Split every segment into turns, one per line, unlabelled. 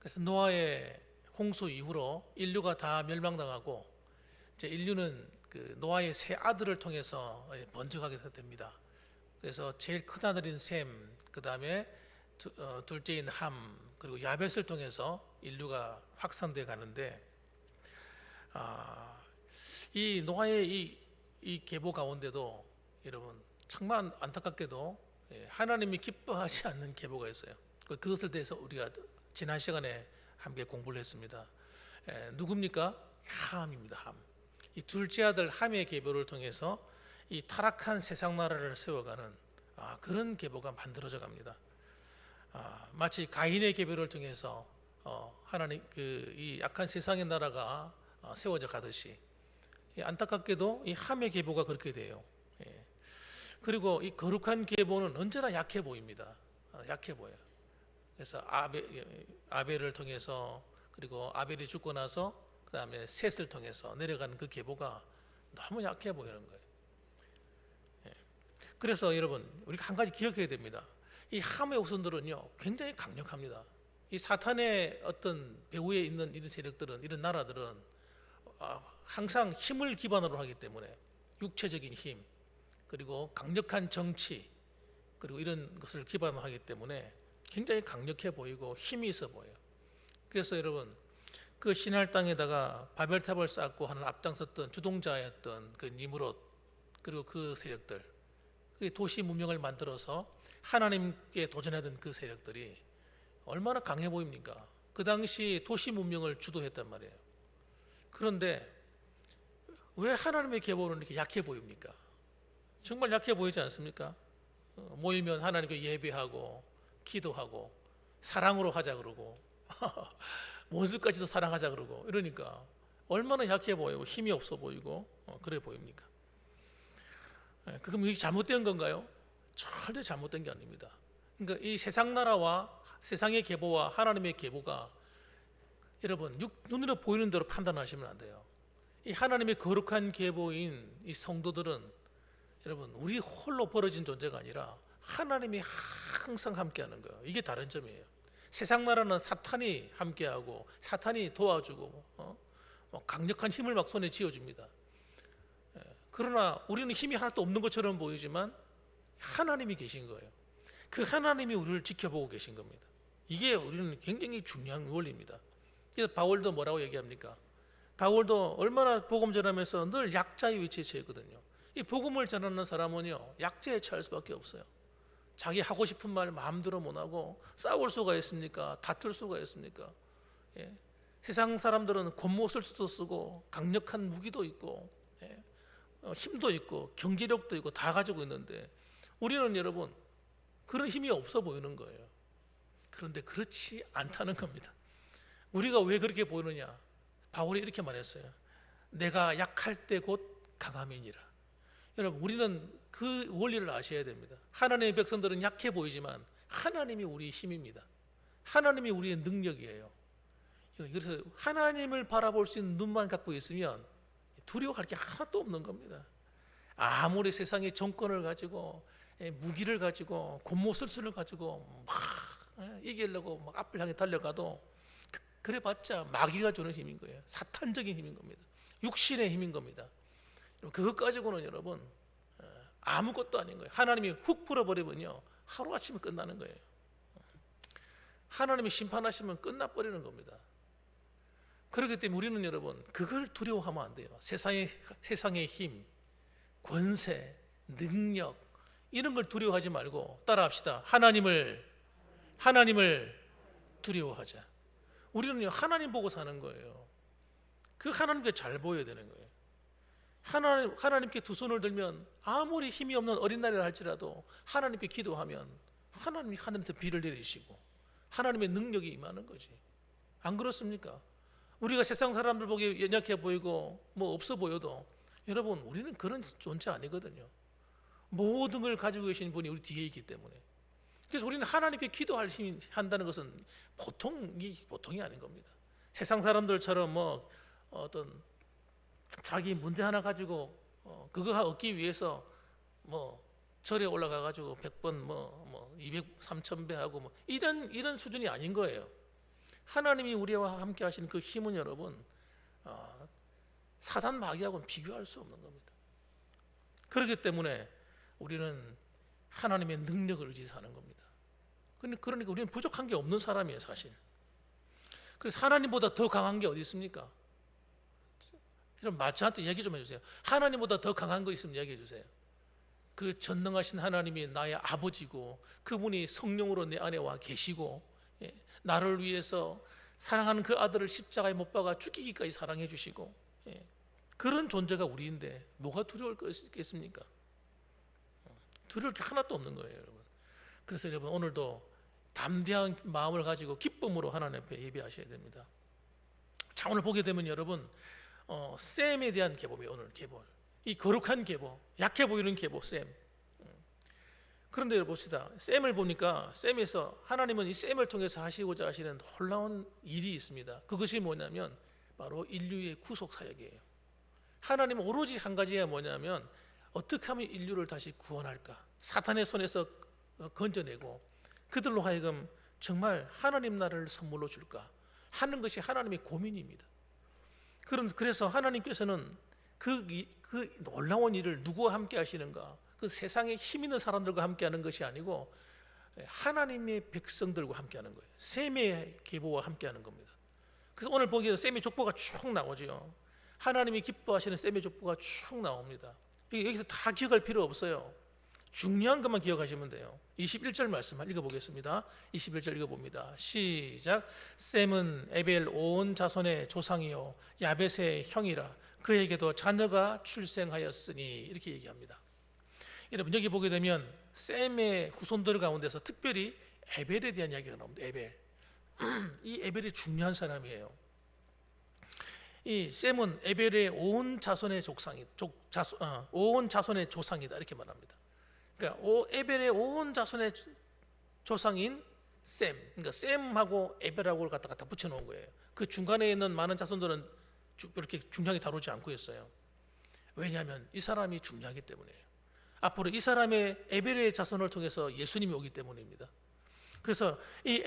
그래서 노아의 홍수 이후로 인류가 다 멸망당하고 이제 인류는 그 노아의 세 아들을 통해서 번져가게 됩니다. 그래서 제일 큰 아들인 셈, 그 다음에 둘째인 함, 그리고 야벳을 통해서 인류가 확산돼 가는데, 이 노아의 이 계보 가운데도 여러분 정말 안타깝게도 하나님이 기뻐하지 않는 계보가 있어요. 그것을 대해서 우리가 지난 시간에 함께 공부를 했습니다. 누굽니까? 함입니다. 함. 이 둘째 아들 함의 계보를 통해서 이 타락한 세상 나라를 세워가는 그런 계보가 만들어져 갑니다. 마치 가인의 계보를 통해서 하나님 이 약한 세상의 나라가 세워져 가듯이 안타깝게도 이 함의 계보가 그렇게 돼요. 그리고 이 거룩한 계보는 언제나 약해 보입니다. 약해 보여요. 그래서 아벨을 통해서, 그리고 아벨이 죽고 나서 그 다음에 셋을 통해서 내려가는 그 계보가 너무 약해 보이는 거예요. 그래서 여러분 우리가 한 가지 기억해야 됩니다. 이 함의 후손들은요 굉장히 강력합니다. 이 사탄의 어떤 배후에 있는 이런 세력들은, 이런 나라들은 항상 힘을 기반으로 하기 때문에, 육체적인 힘, 그리고 강력한 정치, 그리고 이런 것을 기반으로 하기 때문에 굉장히 강력해 보이고 힘이 있어 보여요. 그래서 여러분 그 신할 땅에다가 바벨탑을 쌓고 하는 앞장섰던 주동자였던 그 니므롯, 그리고 그 세력들, 그 도시 문명을 만들어서 하나님께 도전하던 그 세력들이 얼마나 강해 보입니까? 그 당시 도시 문명을 주도했단 말이에요. 그런데 왜 하나님의 계보는 이렇게 약해 보입니까? 정말 약해 보이지 않습니까? 모이면 하나님께 예배하고 기도하고 사랑으로 하자 그러고 원수까지도 사랑하자 그러고 이러니까 얼마나 약해 보이고 힘이 없어 보이고 그래 보입니까? 그럼 이게 잘못된 건가요? 절대 잘못된 게 아닙니다. 그러니까 이 세상 나라와 세상의 계보와 하나님의 계보가 여러분 눈으로 보이는 대로 판단하시면 안 돼요. 이 하나님의 거룩한 계보인 이 성도들은 여러분 우리 홀로 벌어진 존재가 아니라 하나님이 항상 함께하는 거예요. 이게 다른 점이에요. 세상 나라는 사탄이 함께하고 사탄이 도와주고 강력한 힘을 막 손에 쥐어줍니다. 그러나 우리는 힘이 하나도 없는 것처럼 보이지만 하나님이 계신 거예요. 그 하나님이 우리를 지켜보고 계신 겁니다. 이게 우리는 굉장히 중요한 원리입니다. 그래서 바울도 뭐라고 얘기합니까? 바울도 얼마나 복음 전하면서 늘 약자의 위치에 처했거든요. 이 복음을 전하는 사람은요 약자에 처할 수밖에 없어요. 자기 하고 싶은 말 마음대로 못하고 싸울 수가 있습니까? 다툴 수가 있습니까? 세상 사람들은 권모술수도 쓰고 강력한 무기도 있고 힘도 있고 경제력도 있고 다 가지고 있는데 우리는 여러분 그런 힘이 없어 보이는 거예요. 그런데 그렇지 않다는 겁니다. 우리가 왜 그렇게 보이느냐? 바울이 이렇게 말했어요. 내가 약할 때 곧 강함이니라. 여러분 우리는 그 원리를 아셔야 됩니다. 하나님의 백성들은 약해 보이지만 하나님이 우리의 힘입니다. 하나님이 우리의 능력이에요. 그래서 하나님을 바라볼 수 있는 눈만 갖고 있으면 두려워할 게 하나도 없는 겁니다. 아무리 세상의 정권을 가지고 무기를 가지고 권모술수를 가지고 막 이기려고 막 앞을 향해 달려가도 그래봤자 마귀가 주는 힘인 거예요. 사탄적인 힘인 겁니다. 육신의 힘인 겁니다. 그것 가지고는 여러분 아무것도 아닌 거예요. 하나님이 훅 풀어버리면요 하루아침에 끝나는 거예요. 하나님이 심판하시면 끝나버리는 겁니다. 그렇기 때문에 우리는 여러분 그걸 두려워하면 안 돼요. 세상의 힘, 권세, 능력 이런 걸 두려워하지 말고 따라합시다. 하나님을 두려워하자. 우리는 하나님 보고 사는 거예요. 그 하나님께 잘 보여야 되는 거예요. 하나님께 두 손을 들면 아무리 힘이 없는 어린 날이라 할지라도 하나님께 기도하면 하나님이 하늘에서 비를 내리시고 하나님의 능력이 임하는 거지. 안 그렇습니까? 우리가 세상 사람들 보기에 연약해 보이고 뭐 없어 보여도 여러분 우리는 그런 존재 아니거든요. 모든 걸 가지고 계신 분이 우리 뒤에 있기 때문에. 그래서 우리는 하나님께 기도할 힘이 한다는 것은 보통이 아닌 겁니다. 세상 사람들처럼 뭐 어떤 자기 문제 하나 가지고 그거 얻기 위해서 뭐 절에 올라가 가지고 100번 뭐 200, 3000배 하고 뭐 이런 수준이 아닌 거예요. 하나님이 우리와 함께 하시는 그 힘은 여러분 사단 마귀하고는 비교할 수 없는 겁니다. 그렇기 때문에 우리는 하나님의 능력을 의지해서 사는 겁니다. 그러니까 우리는 부족한 게 없는 사람이에요, 사실. 그래서 하나님보다 더 강한 게 어디 있습니까? 여러분 저한테 얘기 좀 해주세요. 하나님보다 더 강한 거 있으면 얘기해 주세요. 그 전능하신 하나님이 나의 아버지고 그분이 성령으로 내 안에 와 계시고 나를 위해서 사랑하는 그 아들을 십자가에 못 박아 죽이기까지 사랑해 주시고 그런 존재가 우리인데 뭐가 두려울 것이 있겠습니까? 두려울 게 하나도 없는 거예요, 여러분. 그래서 여러분 오늘도 담대한 마음을 가지고 기쁨으로 하나님 앞에 예배하셔야 됩니다. 자, 오늘 보게 되면 여러분 셈에 대한 계보이에요. 오늘 계보, 이 거룩한 계보, 약해 보이는 계보 셈. 그런데 봅시다. 셈을 보니까 셈에서 하나님은 이 셈을 통해서 하시고자 하시는 놀라운 일이 있습니다. 그것이 뭐냐면 바로 인류의 구속 사역이에요. 하나님은 오로지 한 가지가 뭐냐면 어떻게 하면 인류를 다시 구원할까, 사탄의 손에서 건져내고 그들로 하여금 정말 하나님 나라를 선물로 줄까 하는 것이 하나님의 고민입니다. 그래서 하나님께서는 그 놀라운 일을 누구와 함께 하시는가? 그 세상에 힘 있는 사람들과 함께 하는 것이 아니고 하나님의 백성들과 함께 하는 거예요. 셈의 계보와 함께 하는 겁니다. 그래서 오늘 보기에는 셈의 족보가 쭉 나오죠. 하나님이 기뻐하시는 셈의 족보가 쭉 나옵니다. 여기서 다 기억할 필요 없어요. 중요한 것만 기억하시면 돼요. 21절 말씀 읽어보겠습니다. 21절 읽어봅니다. 시작. 셈은 에벨 온 자손의 조상이요 야벳의 형이라 그에게도 자녀가 출생하였으니 이렇게 얘기합니다. 여러분 여기 보게 되면 셈의 후손들 가운데서 특별히 에벨에 대한 이야기가 나옵니다. 에벨. 이 에벨이 중요한 사람이에요. 이 셈은 에벨의 온 자손의 온 자손의 조상이다 이렇게 말합니다. 그러니까 에벨의 온 자손의 조상인 셈, 그러니까 셈하고 에벨하고를 갖다 붙여놓은 거예요. 그 중간에 있는 많은 자손들은 이렇게 중요하게 다루지 않고 있어요. 왜냐하면 이 사람이 중요하기 때문이에요. 앞으로 이 사람의 에벨의 자손을 통해서 예수님이 오기 때문입니다. 그래서 이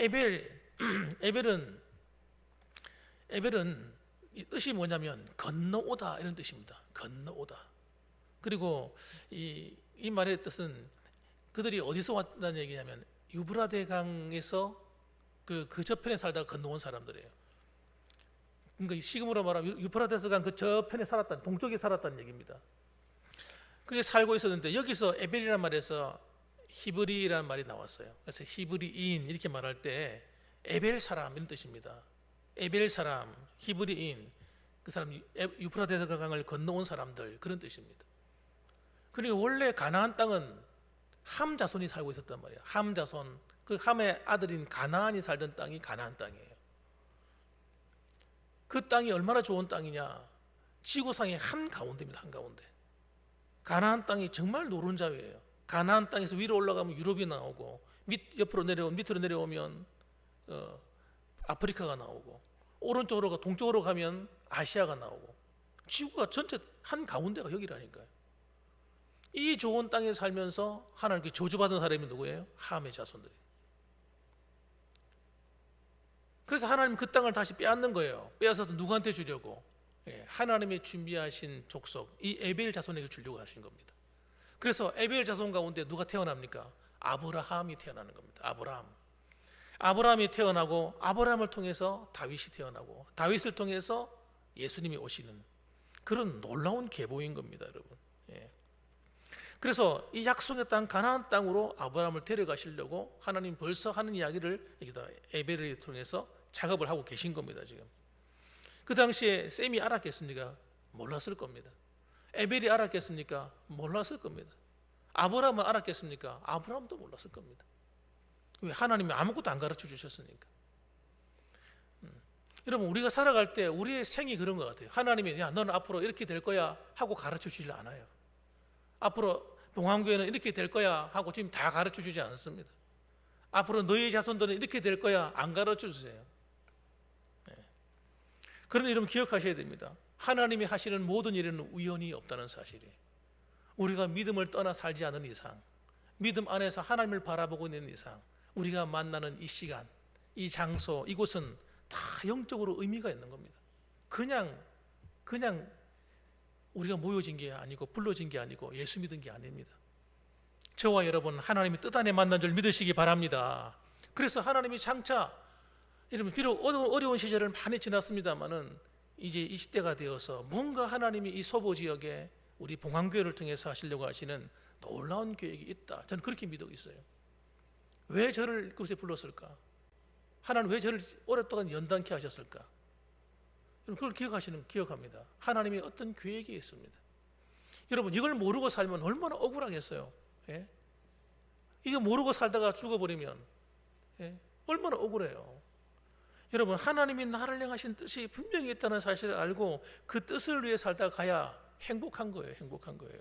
에벨은 이 뜻이 뭐냐면 건너오다 이런 뜻입니다. 건너오다. 그리고 이 말의 뜻은 그들이 어디서 왔다는 얘기냐면 유브라데 강에서 그 저편에 살다가 건너온 사람들이에요. 그러니까 시금으로 말하면 유프라데스 강 그 저편에 살았다는, 동쪽에 살았다는 얘기입니다. 그게 살고 있었는데 여기서 에벨이라는 말에서 히브리라는 말이 나왔어요. 그래서 히브리인 이렇게 말할 때 에벨 사람 이런 뜻입니다. 에벨 사람, 히브리인, 그 사람 유프라데스 강을 건너온 사람들 그런 뜻입니다. 그리고 원래 가나안 땅은 함 자손이 살고 있었단 말이에요. 함 자손, 그 함의 아들인 가나안이 살던 땅이 가나안 땅이에요. 그 땅이 얼마나 좋은 땅이냐? 지구상의 한 가운데입니다. 한 가운데. 가나안 땅이 정말 노른자위예요. 가나안 땅에서 위로 올라가면 유럽이 나오고 밑으로 내려오면 아프리카가 나오고 오른쪽으로 동쪽으로 가면 아시아가 나오고 지구가 전체 한 가운데가 여기라니까요. 이 좋은 땅에 살면서 하나님께 저주받은 사람이 누구예요? 함의 자손들이. 그래서 하나님 그 땅을 다시 빼앗는 거예요. 빼앗아서 누구한테 주려고? 하나님이 준비하신 족속, 이 에벨 자손에게 주려고 하신 겁니다. 그래서 에벨 자손 가운데 누가 태어납니까? 아브라함이 태어나는 겁니다. 아브라함이 태어나고 아브라함을 통해서 다윗이 태어나고 다윗을 통해서 예수님이 오시는 그런 놀라운 계보인 겁니다, 여러분. 그래서 이 약속의 땅 가나안 땅으로 아브라함을 데려가시려고 하나님 벌써 하는 이야기를 여기다 에벨을 통해서 작업을 하고 계신 겁니다. 지금 그 당시에 셈이 알았겠습니까? 몰랐을 겁니다. 에벨이 알았겠습니까? 몰랐을 겁니다. 아브라함은 알았겠습니까? 아브라함도 몰랐을 겁니다. 왜? 하나님이 아무것도 안 가르쳐 주셨으니까. 여러분 우리가 살아갈 때 우리의 생이 그런 것 같아요. 하나님이 야 너는 앞으로 이렇게 될 거야 하고 가르쳐 주질 않아요. 앞으로 동안교회는 이렇게 될 거야 하고 지금 다 가르쳐 주지 않습니다. 앞으로 너희 자손들은 이렇게 될 거야 안 가르쳐 주세요. 그런 이름 기억하셔야 됩니다. 하나님이 하시는 모든 일에는 우연이 없다는 사실이. 우리가 믿음을 떠나 살지 않은 이상, 믿음 안에서 하나님을 바라보고 있는 이상, 우리가 만나는 이 시간, 이 장소, 이곳은 다 영적으로 의미가 있는 겁니다. 그냥 우리가 모여진 게 아니고 불러진 게 아니고 예수 믿은 게 아닙니다. 저와 여러분 하나님이 뜻 안에 만난 줄 믿으시기 바랍니다. 그래서 하나님이 장차 여러분 비록 어려운 시절을 많이 지났습니다만은 이제 이 시대가 되어서 뭔가 하나님이 이 소보 지역에 우리 봉황교회를 통해서 하시려고 하시는 놀라운 계획이 있다. 저는 그렇게 믿고 있어요. 왜 저를 그곳에 불렀을까? 하나님 왜 저를 오랫동안 연단케 하셨을까? 그걸 기억합니다. 하나님이 어떤 계획이 있습니다. 여러분 이걸 모르고 살면 얼마나 억울하겠어요. 예? 이거 모르고 살다가 죽어버리면 얼마나 억울해요. 여러분 하나님이 나를 향하신 뜻이 분명히 있다는 사실을 알고 그 뜻을 위해 살다 가야 행복한 거예요. 행복한 거예요.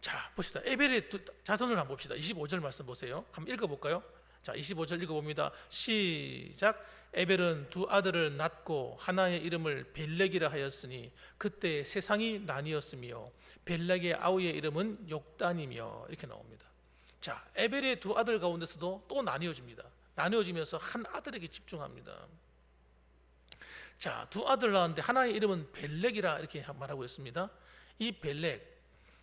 자 봅시다. 에벨의 자손을 한번 봅시다. 25절 말씀 보세요. 한번 읽어볼까요? 자 25절 읽어봅니다. 시작. 에벨은 두 아들을 낳고 하나의 이름을 벨렉이라 하였으니 그때 세상이 나뉘었으며 벨렉의 아우의 이름은 욕단이며 이렇게 나옵니다. 자 에벨의 두 아들 가운데서도 또 나뉘어집니다. 나뉘어지면서 한 아들에게 집중합니다. 자, 두 아들 낳았는데 하나의 이름은 벨렉이라 이렇게 말하고 있습니다. 이 벨렉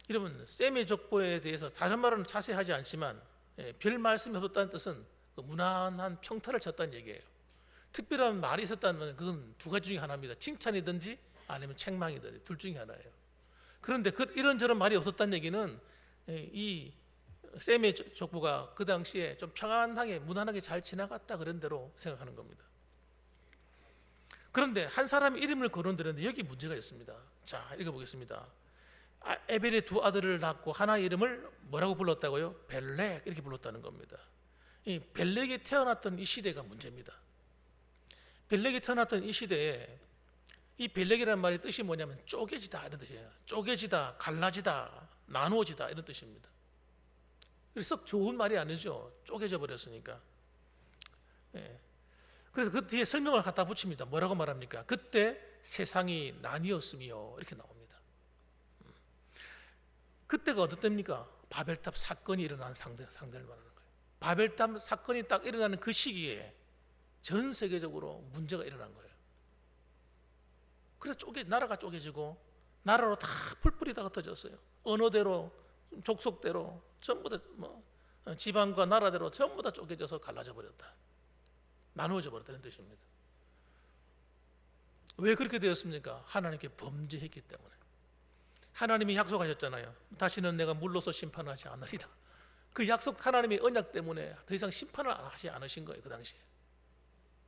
이름은 셈의 족보에 대해서 다른 말은 자세히 하지 않지만 별 말씀이 없었다는 뜻은 그 무난한 평타를 쳤다는 얘기예요. 특별한 말이 있었다면 그건 두 가지 중에 하나입니다. 칭찬이든지 아니면 책망이든지 둘 중에 하나예요. 그런데 이런저런 말이 없었다는 얘기는 이 셈의 족보가 그 당시에 좀 평안하게 무난하게 잘 지나갔다 그런 대로 생각하는 겁니다. 그런데 한 사람이 이름을 거론드렸는데 여기 문제가 있습니다. 자 읽어보겠습니다. 에벨의 두 아들을 낳고 하나의 이름을 뭐라고 불렀다고요? 벨렉 이렇게 불렀다는 겁니다. 이 벨렉이 태어났던 이 시대가 문제입니다. 벨렉이 태어났던 이 시대에 이 벨렉이라는 말의 뜻이 뭐냐면 쪼개지다 이런 뜻이에요. 쪼개지다, 갈라지다, 나누어지다 이런 뜻입니다. 그래서 좋은 말이 아니죠. 쪼개져 버렸으니까. 그래서 그 뒤에 설명을 갖다 붙입니다. 뭐라고 말합니까? 그때 세상이 나뉘었으며 이렇게 나옵니다. 그때가 어떤 때입니까? 바벨탑 사건이 일어난 상대를 말하는 거예요. 바벨탑 사건이 딱 일어나는 그 시기에 전 세계적으로 문제가 일어난 거예요. 그래서 나라가 쪼개지고 나라로 다 풀뿌리 다 흩어졌어요. 언어대로, 족속대로 전부 다 지방과 나라대로 전부 다 쪼개져서 갈라져 버렸다. 나누어져 버렸다는 뜻입니다. 왜 그렇게 되었습니까? 하나님께 범죄했기 때문에. 하나님이 약속하셨잖아요. 다시는 내가 물로서 심판하지 않으리라. 그 약속 하나님의 언약 때문에 더 이상 심판을 하지 않으신 거예요. 그 당시에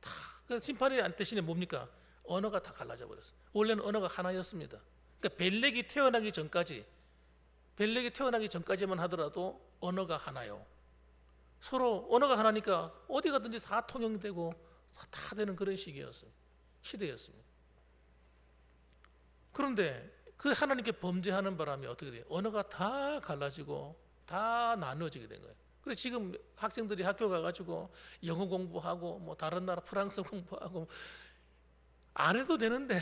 다 그 심판이 안 대신에 뭡니까? 언어가 다 갈라져 버렸어요. 원래는 언어가 하나였습니다. 그러니까 벨렉이 태어나기 전까지만 하더라도 언어가 하나요. 서로 언어가 하나니까 어디 가든지 다 통용되고 다 되는 그런 시대였습니다. 그런데 그 하나님께 범죄하는 바람에 어떻게 돼요? 언어가 다 갈라지고 다 나누어지게 된 거예요. 그래서 지금 학생들이 학교 가가지고 영어 공부하고 뭐 다른 나라 프랑스 공부하고 안 해도 되는데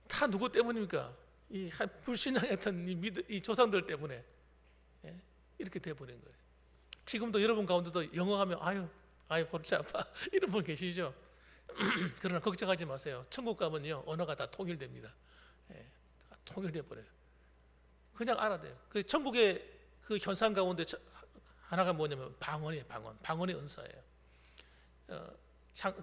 다 누구 때문입니까? 이 불신앙했던 이 조상들 때문에 이렇게 돼버린 거예요. 지금도 여러분 가운데도 영어하면 아유 골치 아파 이런 분 계시죠? 그러나 걱정하지 마세요. 천국 가면요 언어가 다 통일됩니다. 다 통일돼 버려요. 그냥 알아야 돼요. 그 천국의 그 현상 가운데 하나가 뭐냐면 방언이에요. 방언의 은사예요.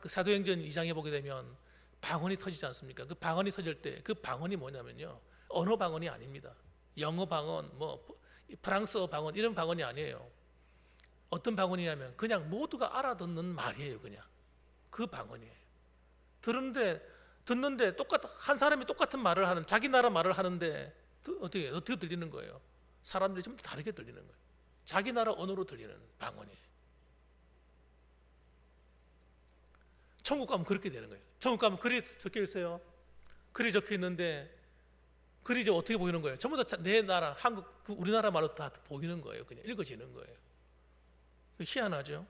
그 사도행전 2장에 보게 되면 방언이 터지지 않습니까? 그 방언이 터질 때 그 방언이 뭐냐면요 언어 방언이 아닙니다. 영어 방언, 뭐 프랑스어 방언 이런 방언이 아니에요. 어떤 방언이냐면 그냥 모두가 알아듣는 말이에요. 그냥 그 방언이에요. 듣는데 한 사람이 똑같은 말을 하는 자기 나라 말을 하는데 어떻게 들리는 거예요? 사람들이 좀 다르게 들리는 거예요. 자기 나라 언어로 들리는 방언이에요. 천국 가면 그렇게 되는 거예요. 천국 가면 글이 적혀 있어요. 글이 적혀 있는데 글이 이제 어떻게 보이는 거예요? 전부 다 내 나라, 한국, 우리나라 말로 다 보이는 거예요. 그냥 읽어지는 거예요. 희한하죠?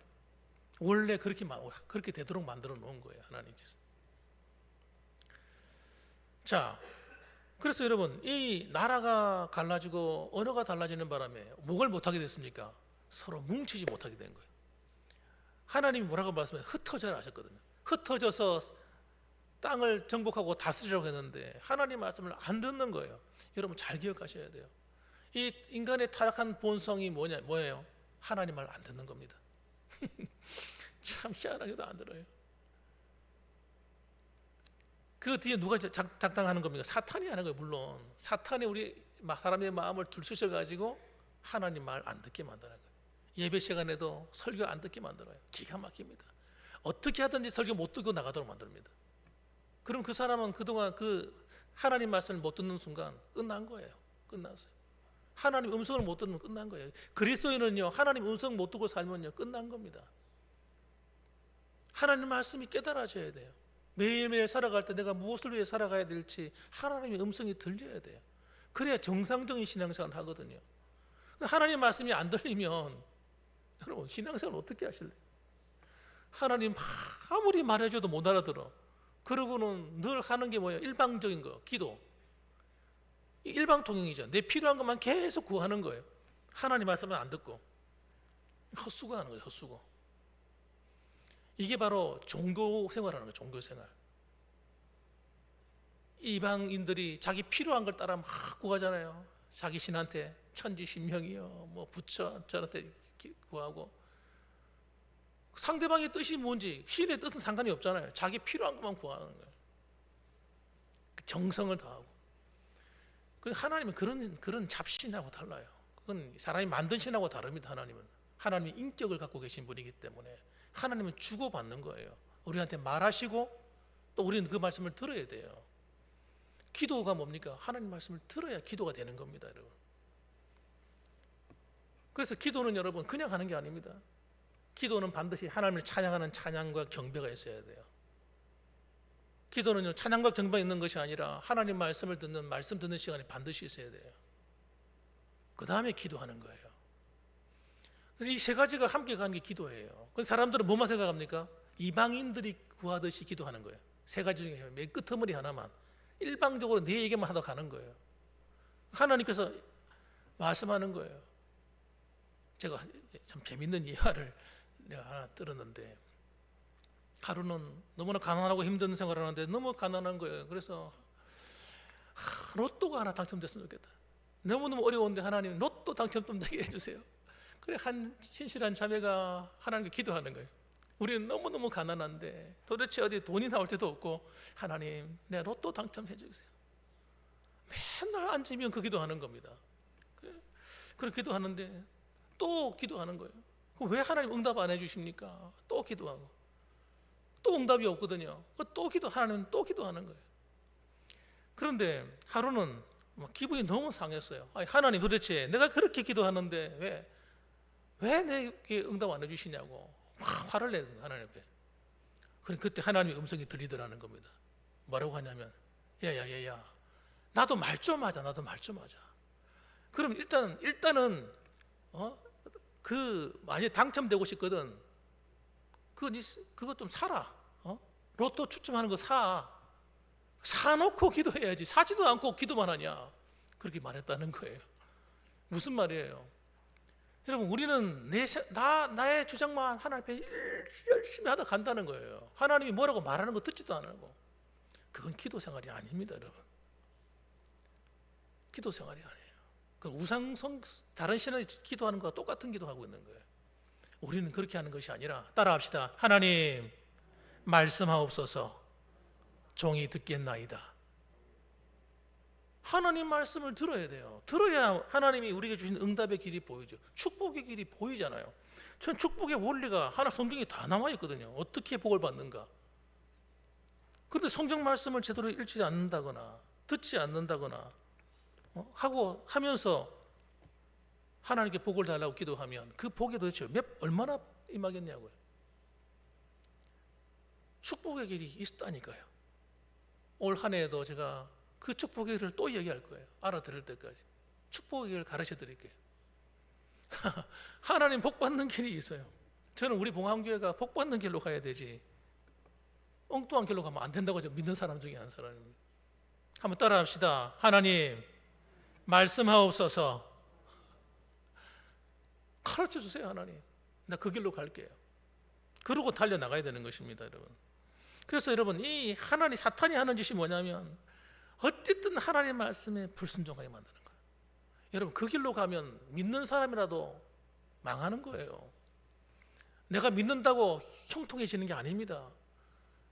원래 그렇게 되도록 만들어 놓은 거예요. 하나님께서. 자, 그래서 여러분 이 나라가 갈라지고 언어가 달라지는 바람에 뭘 못하게 됐습니까? 서로 뭉치지 못하게 된 거예요. 하나님이 뭐라고 말씀해요? 흩어져라 하셨거든요. 흩어져서 땅을 정복하고 다스리라고 했는데 하나님 말씀을 안 듣는 거예요. 여러분 잘 기억하셔야 돼요. 이 인간의 타락한 본성이 뭐예요? 하나님 말 안 듣는 겁니다. 참 희한하게도 안 들어요. 그 뒤에 누가 작당하는 겁니까? 사탄이 하는 거예요. 물론 사탄이 우리 사람의 마음을 들쑤셔 가지고 하나님 말 안 듣게 만드는 거예요. 예배 시간에도 설교 안 듣게 만들어요. 기가 막힙니다. 어떻게 하든지 설교 못 듣고 나가도록 만듭니다. 그럼 그 사람은 그동안 그 하나님 말씀을 못 듣는 순간 끝난 거예요. 끝났어요. 하나님 음성을 못 듣는 끝난 거예요. 그리스도인은요, 하나님 음성 못 듣고 살면요, 끝난 겁니다. 하나님 말씀이 깨달아져야 돼요. 매일매일 살아갈 때 내가 무엇을 위해 살아가야 될지 하나님의 음성이 들려야 돼요. 그래야 정상적인 신앙생활을 하거든요. 하나님 말씀이 안 들리면 여러분 신앙생활 어떻게 하실래요? 하나님 아무리 말해줘도 못 알아들어. 그러고는 늘 하는 게 뭐예요? 일방적인 거, 기도. 일방통행이죠. 내 필요한 것만 계속 구하는 거예요. 하나님 말씀은 안 듣고 헛수고하는 거예요. 헛수고. 이게 바로 종교 생활하는 거예요. 종교 생활. 이방인들이 자기 필요한 걸 따라 막 구하잖아요. 자기 신한테 천지 신명이요, 뭐 부처 저한테 구하고. 상대방의 뜻이 뭔지 신의 뜻은 상관이 없잖아요. 자기 필요한 것만 구하는 거예요. 정성을 다하고. 하나님은 그런 잡신하고 달라요. 그건 사람이 만든 신하고 다릅니다. 하나님의 인격을 갖고 계신 분이기 때문에 하나님은 주고받는 거예요. 우리한테 말하시고 또 우리는 그 말씀을 들어야 돼요. 기도가 뭡니까? 하나님 말씀을 들어야 기도가 되는 겁니다, 여러분. 그래서 기도는 여러분 그냥 하는 게 아닙니다. 기도는 반드시 하나님을 찬양하는 찬양과 경배가 있어야 돼요. 기도는요, 찬양과 경배가 있는 것이 아니라 하나님 말씀을 듣는 말씀 듣는 시간이 반드시 있어야 돼요. 그 다음에 기도하는 거예요. 그래서 이 세 가지가 함께 가는 게 기도예요. 그래서 사람들은 뭐만 생각합니까? 이방인들이 구하듯이 기도하는 거예요. 세 가지 중에 맨 끝머리 하나만 일방적으로 내 얘기만 하다 가는 거예요. 하나님께서 말씀하는 거예요. 제가 참 재밌는 예화를 내가 하나 들었는데, 하루는 너무나 가난하고 힘든 생활을 하는데 너무 가난한 거예요. 그래서 로또가 하나 당첨됐으면 좋겠다. 너무너무 어려운데 하나님 로또 당첨 좀 되게 해주세요. 그래 한 신실한 자매가 하나님께 기도하는 거예요. 우리는 너무너무 가난한데 도대체 어디 돈이 나올 때도 없고 하나님 내 로또 당첨해 주세요. 맨날 앉으면 그 기도하는 겁니다. 그렇게 기도하는데 또 기도하는 거예요. 그럼 왜 하나님 응답 안 해주십니까? 또 기도하고 또 응답이 없거든요. 또 하나님 또 기도하는 거예요. 그런데 하루는 기분이 너무 상했어요. 아니, 하나님 도대체 내가 그렇게 기도하는데 왜 내게 응답 안 해주시냐고 막 화를 내는 거예요, 하나님 앞에. 그때 하나님의 음성이 들리더라는 겁니다. 뭐라고 하냐면 야야야야 나도 말 좀 하자. 그럼 일단은 만약에 당첨되고 싶거든 그거 좀 사라. 로또 추첨하는 거 사놓고 기도해야지. 사지도 않고 기도만 하냐. 그렇게 말했다는 거예요. 무슨 말이에요? 여러분 우리는 나의 주장만 하나님 앞에 열심히 하다 간다는 거예요. 하나님이 뭐라고 말하는 거 듣지도 않고. 그건 기도 생활이 아닙니다, 여러분. 기도 생활이 아니에요. 그 우상성 다른 신을 기도하는 거와 똑같은 기도하고 있는 거예요. 우리는 그렇게 하는 것이 아니라 따라합시다. 하나님 말씀하옵소서. 종이 듣겠나이다. 하나님 말씀을 들어야 돼요. 들어야 하나님이 우리에게 주신 응답의 길이 보이죠. 축복의 길이 보이잖아요. 전 축복의 원리가 하나 성경에 다 나와 있거든요. 어떻게 복을 받는가. 그런데 성경 말씀을 제대로 읽지 않는다거나 듣지 않는다거나 하면서 하나님께 복을 달라고 기도하면 그 복이 도대체 얼마나 임하겠냐고요. 축복의 길이 있다니까요. 올 한 해에도 제가 그 축복의 길을 또 얘기할 거예요. 알아들을 때까지 축복의 길을 가르쳐 드릴게요. 하나님 복 받는 길이 있어요. 저는 우리 봉황교회가 복 받는 길로 가야 되지 엉뚱한 길로 가면 안 된다고 믿는 사람 중에 한 사람입니다. 한번 따라합시다. 하나님 말씀하옵소서. 가르쳐 주세요. 하나님 나 그 길로 갈게요. 그러고 달려나가야 되는 것입니다, 여러분. 그래서 여러분, 이 하나님, 사탄이 하는 짓이 뭐냐면 어쨌든 하나님 말씀에 불순종하게 만드는 거예요. 여러분, 그 길로 가면 믿는 사람이라도 망하는 거예요. 내가 믿는다고 형통해지는 게 아닙니다.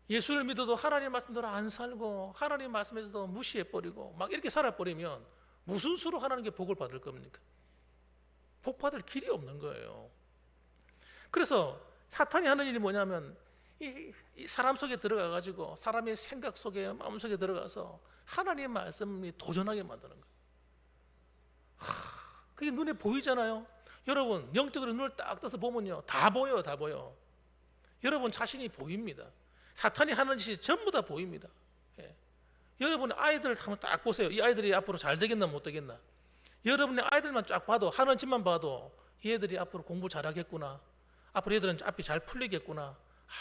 예수를 믿어도 하나님 말씀대로 안 살고 하나님 말씀에서도 무시해버리고 막 이렇게 살아버리면 무슨 수로 하나님께 복을 받을 겁니까? 복 받을 길이 없는 거예요. 그래서 사탄이 하는 일이 뭐냐면 이 사람 속에 들어가 가지고 사람의 생각 속에, 마음 속에 들어가서 하나님의 말씀이 도전하게 만드는 거예요. 그게 눈에 보이잖아요. 여러분, 영적으로 눈을 딱 떠서 보면요, 다 보여요, 다 보여. 여러분 자신이 보입니다. 사탄이 하는 짓이 전부 다 보입니다. 예. 여러분 아이들 한번 딱 보세요. 이 아이들이 앞으로 잘 되겠나 못 되겠나. 여러분의 아이들만 쫙 봐도, 하는 짓만 봐도 얘들이 앞으로 공부 잘하겠구나, 앞으로 얘들은 앞이 잘 풀리겠구나,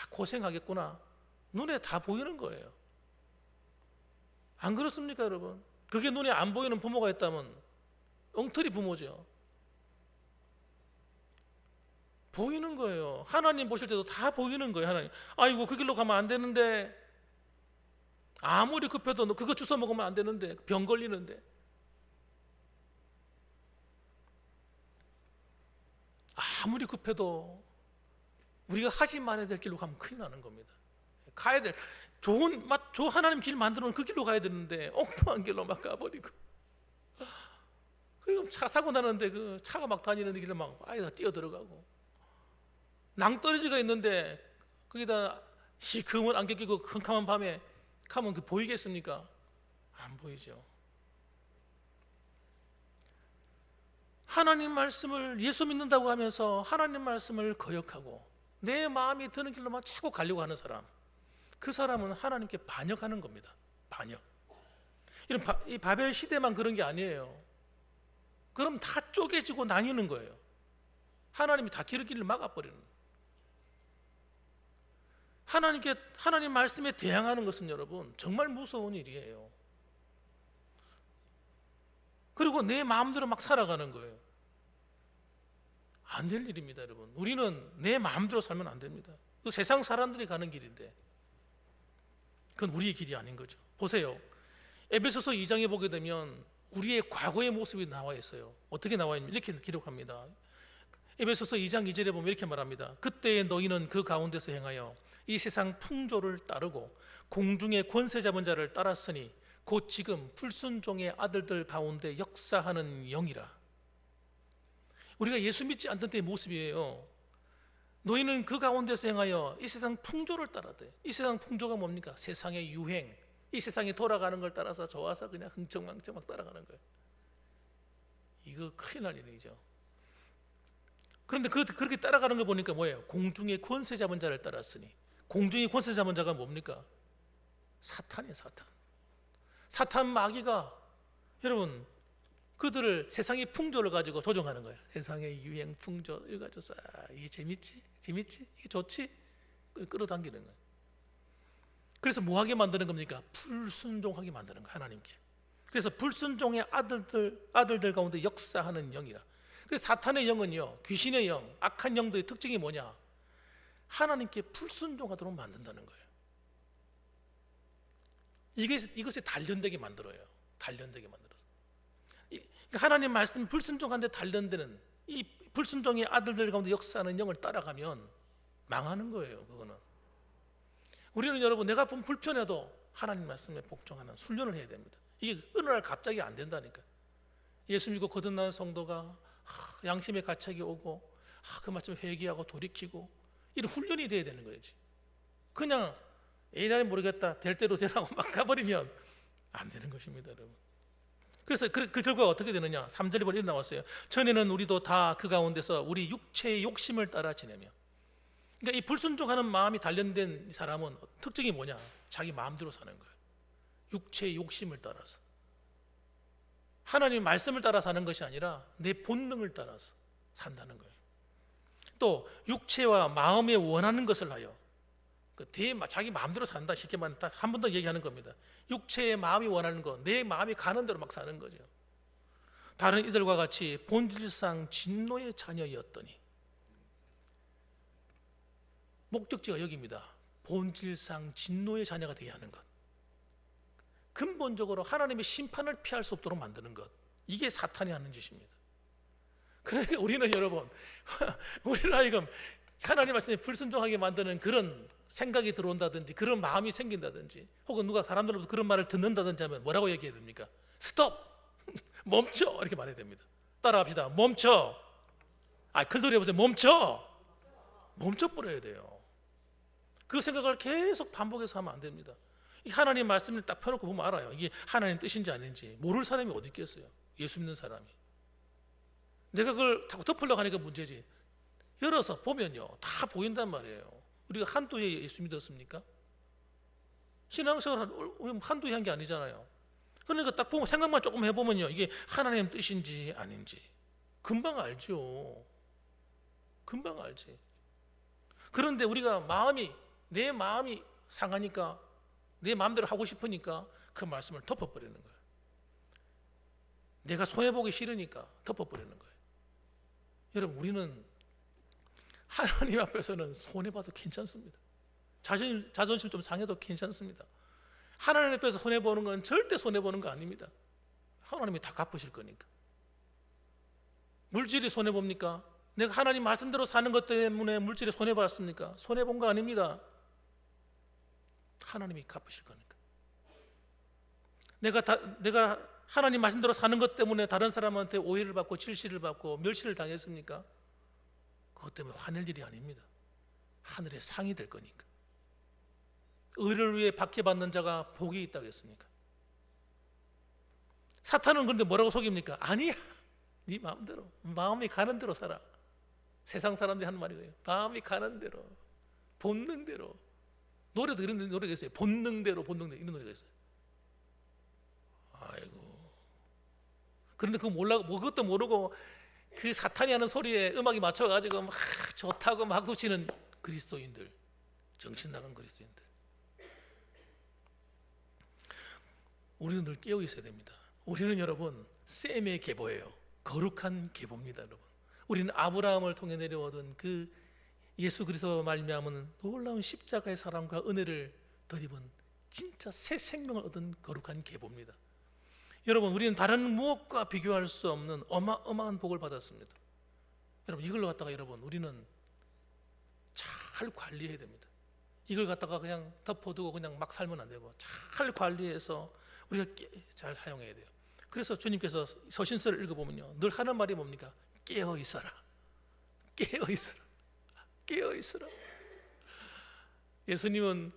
고생하겠구나, 눈에 다 보이는 거예요. 안 그렇습니까, 여러분? 그게 눈에 안 보이는 부모가 있다면 엉터리 부모죠. 보이는 거예요. 하나님 보실 때도 다 보이는 거예요. 하나님, 아이고 그 길로 가면 안 되는데, 아무리 급해도 너 그거 주워 먹으면 안 되는데, 병 걸리는데. 아무리 급해도 우리가 하지 말아야 될 길로 가면 큰일 나는 겁니다. 가야 될 좋은 하나님 길 만들어 놓은 그 길로 가야 되는데 엉뚱한 길로 막 가버리고, 그리고 차 사고 나는데 그 차가 막 다니는 길에 막 아이가 뛰어 들어가고, 낭떠러지가 있는데 거기다 시커먼 안개 끼고 캄캄한 밤에 가면 그 보이겠습니까? 안 보이죠. 하나님 말씀을, 예수 믿는다고 하면서 하나님 말씀을 거역하고 내 마음이 드는 길로만 자꾸 가려고 하는 사람, 그 사람은 하나님께 반역하는 겁니다. 반역. 이 바벨 시대만 그런 게 아니에요. 그럼 다 쪼개지고 나뉘는 거예요. 하나님이 다 길을 막아버리는 거예요. 하나님 말씀에 대항하는 것은 여러분 정말 무서운 일이에요. 그리고 내 마음대로 막 살아가는 거예요. 안 될 일입니다, 여러분. 우리는 내 마음대로 살면 안 됩니다. 그 세상 사람들이 가는 길인데 그건 우리의 길이 아닌 거죠. 보세요. 에베소서 2장에 보게 되면 우리의 과거의 모습이 나와 있어요. 어떻게 나와 있냐면 이렇게 기록합니다. 에베소서 2장 2절에 보면 이렇게 말합니다. 그때에 너희는 그 가운데서 행하여 이 세상 풍조를 따르고 공중의 권세 잡은 자를 따랐으니 곧 지금 불순종의 아들들 가운데 역사하는 영이라. 우리가 예수 믿지 않던 때의 모습이에요. 너희는 그 가운데서 행하여 이 세상 풍조를 따라대. 이 세상 풍조가 뭡니까? 세상의 유행, 이 세상이 돌아가는 걸 따라서 좋아서 그냥 흥청망청 막 따라가는 거예요. 이거 큰일 날 일이죠. 그런데 그렇게 따라가는 걸 보니까 뭐예요? 공중의 권세 잡은 자를 따랐으니, 공중의 권세 잡은 자가 뭡니까? 사탄이에요. 사탄 마귀가 여러분 그들을 세상의 풍조를 가지고 조종하는 거예요. 세상의 유행 풍조 이거 가지고 이게 재밌지? 이게 좋지? 끌어당기는 거예요. 그래서 뭐하게 만드는 겁니까? 불순종하게 만드는 거예요, 하나님께. 그래서 불순종의 아들들 가운데 역사하는 영이라. 그래서 사탄의 영은요, 귀신의 영, 악한 영들의 특징이 뭐냐? 하나님께 불순종하도록 만든다는 거예요. 이것에 단련되게 만들어요. 단련되게 만들어서. 하나님 말씀 불순종한데 단련되는 이 불순종의 아들들 가운데 역사하는 영을 따라가면 망하는 거예요. 그거는. 우리는 여러분 내가 좀 불편해도 하나님 말씀에 복종하는 훈련을 해야 됩니다. 이게 어느 날 갑자기 안 된다니까. 예수 믿고 거듭난 성도가 양심의 가책이 오고 그 말씀 회개하고 돌이키고 이런 훈련이 돼야 되는 거지. 그냥 에이날 모르겠다 될 대로 되라고 막 가버리면 안 되는 것입니다, 여러분. 그래서 그 결과가 어떻게 되느냐? 3절에 보면 이렇게 나왔어요. 전에는 우리도 다 그 가운데서 우리 육체의 욕심을 따라 지내며. 그러니까 이 불순종하는 마음이 단련된 사람은 특징이 뭐냐? 자기 마음대로 사는 거예요. 육체의 욕심을 따라서. 하나님 말씀을 따라 사는 것이 아니라 내 본능을 따라서 산다는 거예요. 또 육체와 마음에 원하는 것을 하여 자기 마음대로 산다. 쉽게 말하면 한 번 더 얘기하는 겁니다. 육체의 마음이 원하는 거, 내 마음이 가는 대로 막 사는 거죠. 다른 이들과 같이 본질상 진노의 자녀였더니 목적지가 여기입니다. 본질상 진노의 자녀가 되게 하는 것. 근본적으로 하나님의 심판을 피할 수 없도록 만드는 것. 이게 사탄이 하는 짓입니다. 그러니까 우리는 여러분, 우리는 하여금 하나님 말씀에 불순종하게 만드는 그런 생각이 들어온다든지 그런 마음이 생긴다든지 혹은 누가 사람들로부터 그런 말을 듣는다든지 하면 뭐라고 얘기해야 됩니까? 스톱! 멈춰! 이렇게 말해야 됩니다. 따라합시다. 멈춰! 큰 소리 해보세요. 멈춰! 멈춰버려야 돼요. 그 생각을 계속 반복해서 하면 안 됩니다. 이 하나님 말씀을 딱 펴놓고 보면 알아요. 이게 하나님 뜻인지 아닌지. 모를 사람이 어디 있겠어요? 예수 믿는 사람이. 내가 그걸 자꾸 덮으려고 하니까 문제지. 열어서 보면요, 다 보인단 말이에요. 우리가 한두 해 예수 믿었습니까? 신앙생활 한두 해 한 게 아니잖아요. 그러니까 딱 보면 생각만 조금 해보면요, 이게 하나님 뜻인지 아닌지 금방 알죠. 금방 알지. 그런데 우리가 내 마음이 상하니까, 내 마음대로 하고 싶으니까 그 말씀을 덮어버리는 거예요. 내가 손해보기 싫으니까 덮어버리는 거예요. 여러분, 우리는 하나님 앞에서는 손해봐도 괜찮습니다. 자존심 좀 상해도 괜찮습니다. 하나님 앞에서 손해보는 건 절대 손해보는 거 아닙니다. 하나님이 다 갚으실 거니까. 물질이 손해봅니까? 내가 하나님 말씀대로 사는 것 때문에 물질에 손해봤습니까? 손해본 거 아닙니다. 하나님이 갚으실 거니까. 내가 하나님 말씀대로 사는 것 때문에 다른 사람한테 오해를 받고 질시를 받고 멸시를 당했습니까? 그것 때문에 화낼 일이 아닙니다. 하늘의 상이 될 거니까. 의를 위해 박해받는 자가 복이 있다겠습니까? 사탄은 그런데 뭐라고 속입니까? 아니야, 네 마음대로, 마음이 가는 대로 살아. 세상 사람들이 하는 말이에요. 마음이 가는 대로, 본능대로. 노래도 이런 노래가 있어요. 본능대로 이런 노래가 있어요. 아이고. 그런데 그것도 모르고 그 사탄이 하는 소리에 음악이 맞춰가지고 막 좋다고 막 붙이는 그리스도인들, 정신 나간 그리스도인들. 우리는 늘 깨어 있어야 됩니다. 우리는 여러분 셈의 계보예요. 거룩한 계보입니다, 여러분. 우리는 아브라함을 통해 내려오던 그 예수 그리스도 말미암은 놀라운 십자가의 사랑과 은혜를 덧입은 진짜 새 생명을 얻은 거룩한 계보입니다. 여러분, 우리는 다른 무엇과 비교할 수 없는 어마어마한 복을 받았습니다. 여러분, 이걸 갖다가 여러분 우리는 잘 관리해야 됩니다. 이걸 갖다가 그냥 덮어두고 그냥 막 살면 안 되고 잘 관리해서 우리가 잘 사용해야 돼요. 그래서 주님께서 서신서를 읽어보면요, 늘 하는 말이 뭡니까? 깨어 있어라. 깨어 있어라. 깨어 있어라. 예수님은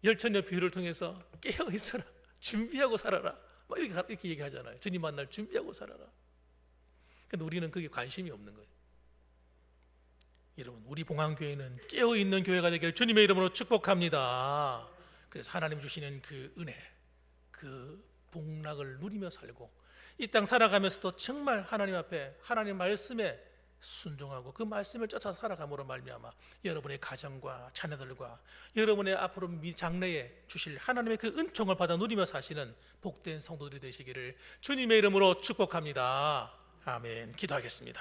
열처녀 비유를 통해서 깨어 있어라. 준비하고 살아라. 막 이렇게 얘기하잖아요. 주님 만날 준비하고 살아라. 근데 우리는 그게 관심이 없는 거예요. 여러분, 우리 봉황교회는 깨어있는 교회가 되기를 주님의 이름으로 축복합니다. 그래서 하나님 주시는 그 은혜, 그 복락을 누리며 살고 이 땅 살아가면서도 정말 하나님 앞에 하나님 말씀에 순종하고 그 말씀을 쫓아 살아감으로 말미암아 여러분의 가정과 자녀들과 여러분의 앞으로 장래에 주실 하나님의 그 은총을 받아 누리며 사시는 복된 성도들이 되시기를 주님의 이름으로 축복합니다. 아멘. 기도하겠습니다.